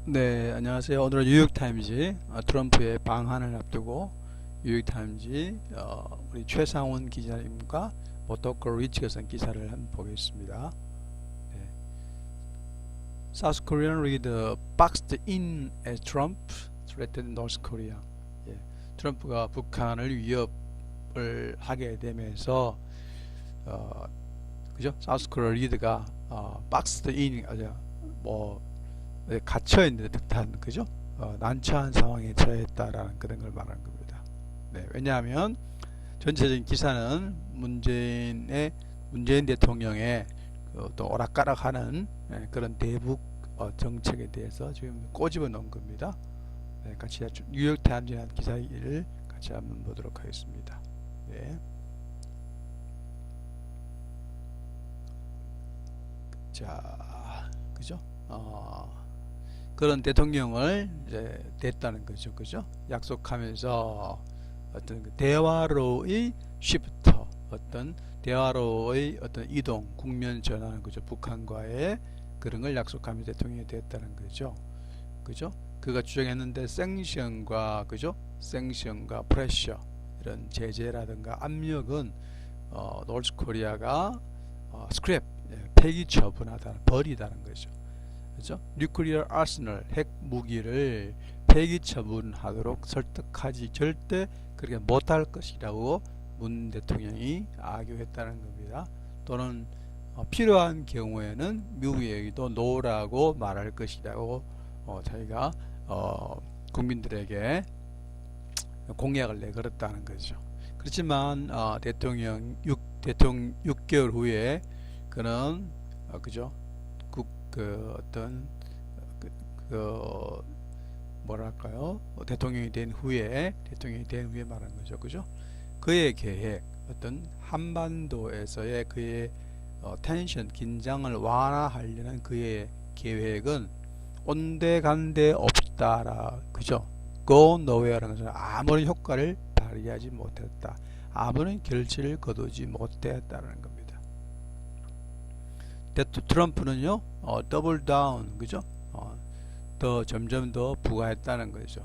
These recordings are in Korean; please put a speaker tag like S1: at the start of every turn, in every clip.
S1: 네, 안녕하세요. 오늘은 뉴욕타임즈 트럼프의 방한을 앞두고 뉴욕타임즈 우리 최상원 기자님과 모토커 리치가 쓴 기사를 한번 보겠습니다. 네. South Korean leader boxed in as Trump threatened North Korea. 예, 트럼프가 북한을 위협을 하게 되면서 그죠? 사우스 코리아 리더가 boxed in 뭐 갇혀 있는 듯한 그죠? 난처한 상황에 처했다라는 그런 걸 말하는 겁니다. 네, 왜냐하면 전체적인 기사는 문재인 대통령의 또 오락가락하는 그런 대북 정책에 대해서 지금 꼬집어 놓은 겁니다. 네, 같이 뉴욕 타임즈에 한 기사를 같이 한번 보도록 하겠습니다. 네. 자, 그죠? 그런 대통령을 이제 됐다는 거죠, 그죠? 약속하면서 어떤 대화로의 시프터, 어떤 대화로의 어떤 이동, 국면 전환, 그죠? 북한과의 그런 걸 약속하면서 대통령이 됐다는 거죠, 그죠? 그가 주장했는데 생션과 그죠? 생션과 프레셔 이런 제재라든가 압력은 노스 코리아가 스크랩 폐기 처분하다 버리다는 거죠. 그죠? 뉴클리어 아스널 핵 무기를 폐기 처분하도록 설득하지 절대 그렇게 못할 것이라고 문 대통령이 악유했다는 겁니다. 또는 필요한 경우에는 미국에게도 노라고 말할 것이라고 자기가 국민들에게 공약을 내걸었다는 거죠. 그렇지만 대통령 6개월 후에 그는 그죠? 어떤 뭐랄까요? 대통령이 된 후에 말한 거죠, 그죠? 그의 계획, 어떤 한반도에서의 그의 텐션, 긴장을 완화하려는 그의 계획은 온데간데 없다라, 그죠? Go nowhere라는 것은 아무런 효과를 발휘하지 못했다, 아무런 결실을 거두지 못했다는 겁니다. 트럼프는요, 더블 다운, 그죠? 더 점점 더 부과했다는 거죠.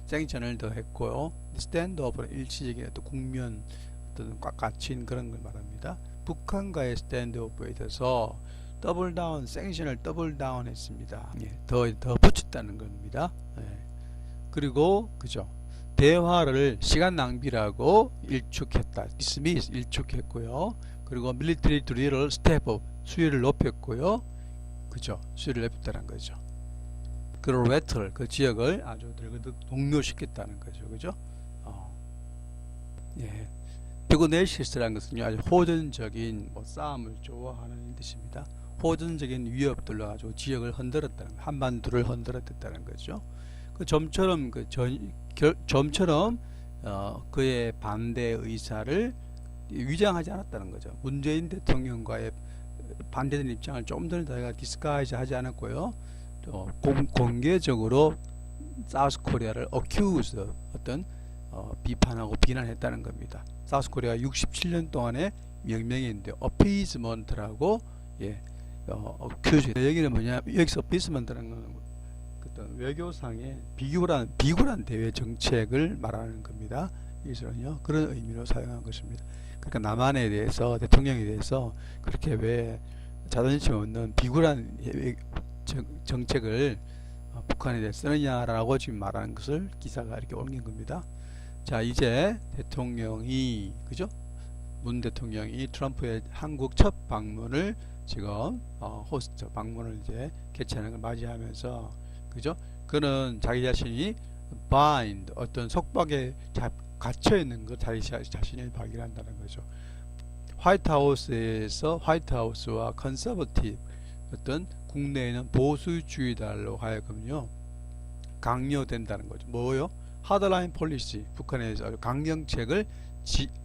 S1: 생전을 더 했고요. 스탠드업은 일시적인 어떤 국면, 어떤 꽉 갇힌 그런 걸 말합니다. 북한과의 스탠드업에 있어서 더블 다운, 생션을 더블 다운 했습니다. 예, 더 붙였다는 겁니다. 예. 그리고, 그죠? 대화를 시간 낭비라고 일축했다. 디스미스 일축했고요. 그리고 밀리터리 드릴을 스텝업 수위를 높였고요. 그죠? 수위를 높였다는 거죠. 그리고 레틀 그 지역을 아주 동료시켰다는 거죠. 그죠? 예. 피그네시스라는 것은요, 아주 호전적인 싸움을 좋아하는 뜻입니다. 호전적인 위협들로 아주 지역을 흔들었다는, 한반도를 흔들었다는 거죠. 그 점처럼 점처럼 그의 반대 의사를 위장하지 않았다는 거죠. 문재인 대통령과의 반대되는 입장을 좀 더 저희가 디스가이즈 하지 않았고요. 또 공개적으로 사우스 코리아를 어큐즈 어떤 비판하고 비난했다는 겁니다. 사우스 코리아가 67년 동안의 명명인데 어피즈먼트라고 어큐즈. 여기는 뭐냐? 여기서 어피즈먼트라는 건 어떤 외교상의 비굴한 대외 정책을 말하는 겁니다. 여기서는요 그런 의미로 사용한 것입니다. 그러니까 남한에 대해서, 대통령에 대해서 그렇게 왜 자존심 없는 비굴한 정책을 북한에 대해 쓰느냐라고 지금 말하는 것을 기사가 이렇게 옮긴 겁니다. 자, 이제 대통령이, 그죠? 문 대통령이 트럼프의 한국 첫 방문을 지금 호스트 방문을 이제 개최하는 걸 맞이하면서, 그죠? 그는 자기 자신이 bind, 어떤 속박에 갇혀 있는 것, 자기 자신을 발견한다는 거죠. 화이트하우스와 컨서버티브, 어떤 국내에는 보수주의자로 하여금요 강요된다는 거죠. 뭐요? 하드라인 폴리시, 북한에서 강경책을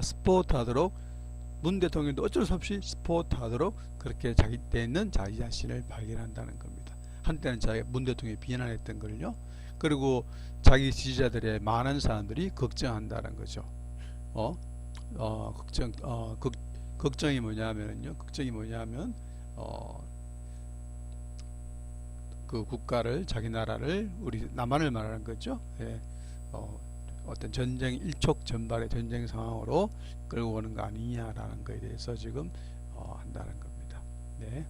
S1: 스포트하도록, 문 대통령도 어쩔 수 없이 스포트하도록 그렇게 자기 자신을 발견한다는 겁니다. 한때는 문 대통령이 비난했던 걸요. 그리고 자기 지지자들의 많은 사람들이 걱정한다는 거죠. 걱정이 뭐냐면 그 국가를 자기 나라를 우리 남한을 말하는 거죠. 예, 어떤 전쟁 일촉전발의 전쟁 상황으로 끌고 오는 거 아니냐라는 거에 대해서 지금 한다는 겁니다. 네.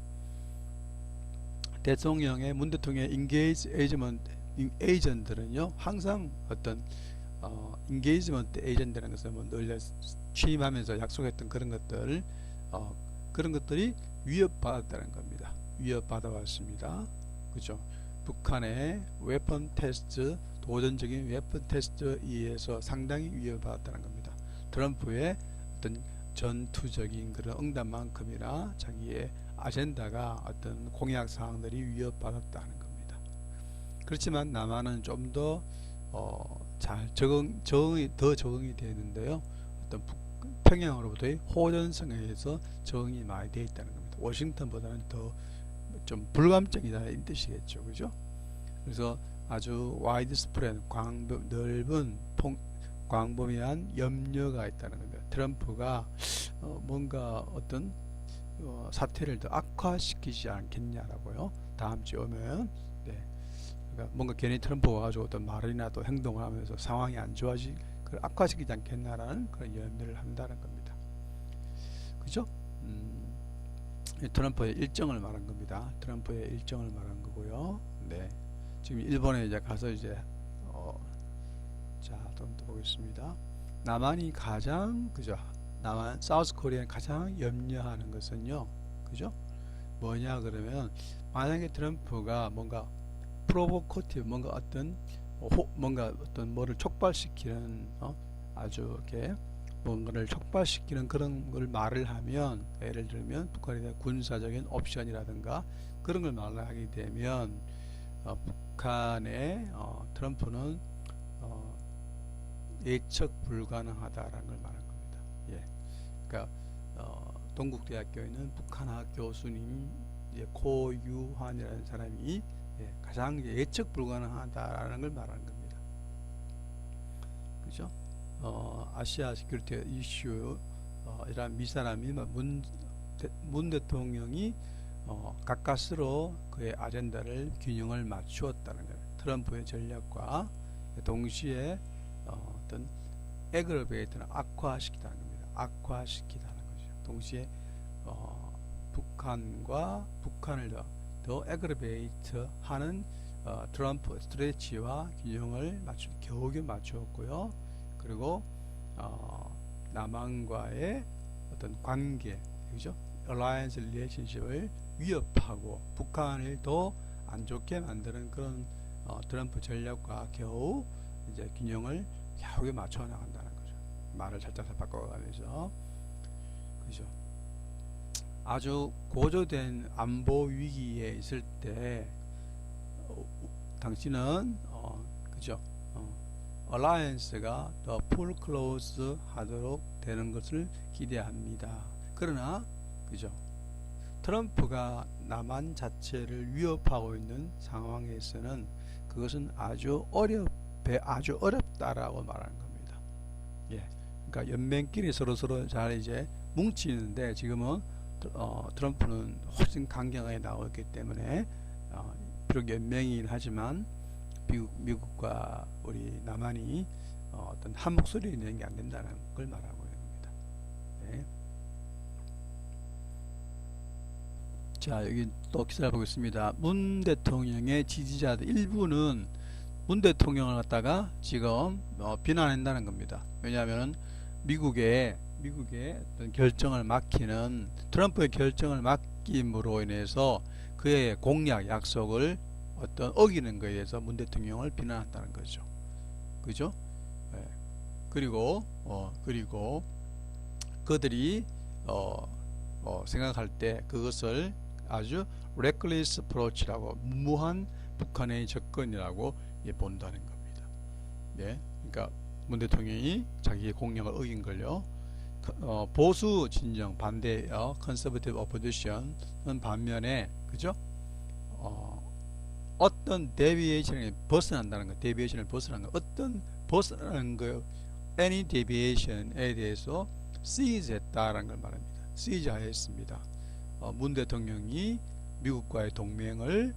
S1: 대통령의 문 대통령의 인게이지 에이전트는요 항상 어떤 인게이지먼트 에이전트라는 것은 뭐 늘 취임하면서 약속했던 그런 것들 그런 것들이 위협받았다는 겁니다. 위협받아왔습니다. 그죠? 북한의 웨폰 테스트, 도전적인 웨폰 테스트에 의해서 상당히 위협받았다는 겁니다. 트럼프의 어떤 전투적인 그런 응답만큼이나 자기의 아젠다가 어떤 공약 사항들이 위협받았다는 겁니다. 그렇지만 남한은 좀 더 잘 적응이 되는데요. 어떤 평양으로부터의 호전성에 의해서 적응이 많이 되어 있다는 겁니다. 워싱턴보다는 더 좀 불감증이다는 뜻이겠죠, 그죠? 그래서 아주 와이드 스프레드, 넓은 광범위한 염려가 있다는 겁니다. 트럼프가 뭔가 어떤 사태를 더 악화시키지 않겠냐라고요. 다음 주에 오면 그러니까 뭔가 괜히 트럼프가 가지고 어떤 말이나 또 행동을 하면서 상황이 안 좋아지, 그걸 악화시키지 않겠나라는 그런 염려를 한다는 겁니다. 그죠? 트럼프의 일정을 말한 겁니다. 트럼프의 일정을 말한 거고요. 네. 지금 일본에 이제 가서 이제 자, 또 보겠습니다. 남한이 가장 그죠? 남한 사우스 코리아는 가장 염려하는 것은요. 그죠? 뭐냐 그러면 만약에 트럼프가 뭔가 프로보커티브 뭔가 어떤 뭐를 촉발시키는 아주 이렇게 뭔가를 촉발시키는 그런 걸 말을 하면 예를 들면 북한에 대한 군사적인 옵션이라든가 그런 걸 말을 하게 되면 북한의 트럼프는 예측 불가능하다라는 걸 말한 겁니다. 예, 그러니까 동국대학교에 있는 북한학 교수님 고유환이라는 사람이 가장 예측 불가능하다라는 걸 말하는 겁니다. 그죠? 아시아 시큐리티 이슈 이란 미사람이 문 대통령이 가까스로 그의 아젠다를 균형을 맞추었다는 거예요. 트럼프의 전략과 동시에 어떤 에그러베이트는 악화시키다는 겁니다. 악화시키다는 거죠. 동시에 북한을 더 에그러베이트 하는 트럼프 스트레치와 균형을 겨우겨우 맞추었고요. 그리고 남한과의 어떤 관계, 그죠? alliance relationship을 위협하고 북한을 더 안 좋게 만드는 그런 트럼프 전략과 겨우 이제 균형을 겨우 맞춰 나간다는 거죠. 말을 살짝 바꿔가면서, 그죠? 아주 고조된 안보 위기에 있을 때 당신은 그죠? alliance가 더 full close 하도록 되는 것을 기대합니다. 그러나 그죠? 트럼프가 남한 자체를 위협하고 있는 상황에서는 그것은 아주 어렵다라고 말하는 겁니다. 예, 그러니까 연맹끼리 서로 잘 이제 뭉치는데 지금은 트럼프는 훨씬 강경하게 나오기 때문에 비록 연맹이긴 하지만 미국과 우리 남한이 어떤 한 목소리를 내는 게 안 된다는 걸 말하고 있는 겁니다. 네. 자, 여기 또 기사를 보겠습니다. 문 대통령의 지지자들 일부는 문 대통령을 갖다가 지금 비난한다는 겁니다. 왜냐하면 미국의 어떤 결정을 막히는 트럼프의 결정을 막힘으로 인해서 그의 공약 약속을 어떤 어기는 것에 대해서 문 대통령을 비난한다는 거죠. 그죠? 네. 그리고 그들이 생각할 때 그것을 아주 reckless approach라고 무모한 북한의 접근이라고 본다는 겁니다. 네, 그러니까 문 대통령이 자기의 공약을 어긴 걸요. 보수 진영 반대 conservative opposition은 반면에 그죠? 어떤 데비에이션을 벗어난다는 거, 데비에이션을 벗어나는 거, 어떤 벗어나는 거, any deviation에 대해서 seize했다라는 걸 말합니다. seize하였습니다. 문 대통령이 미국과의 동맹을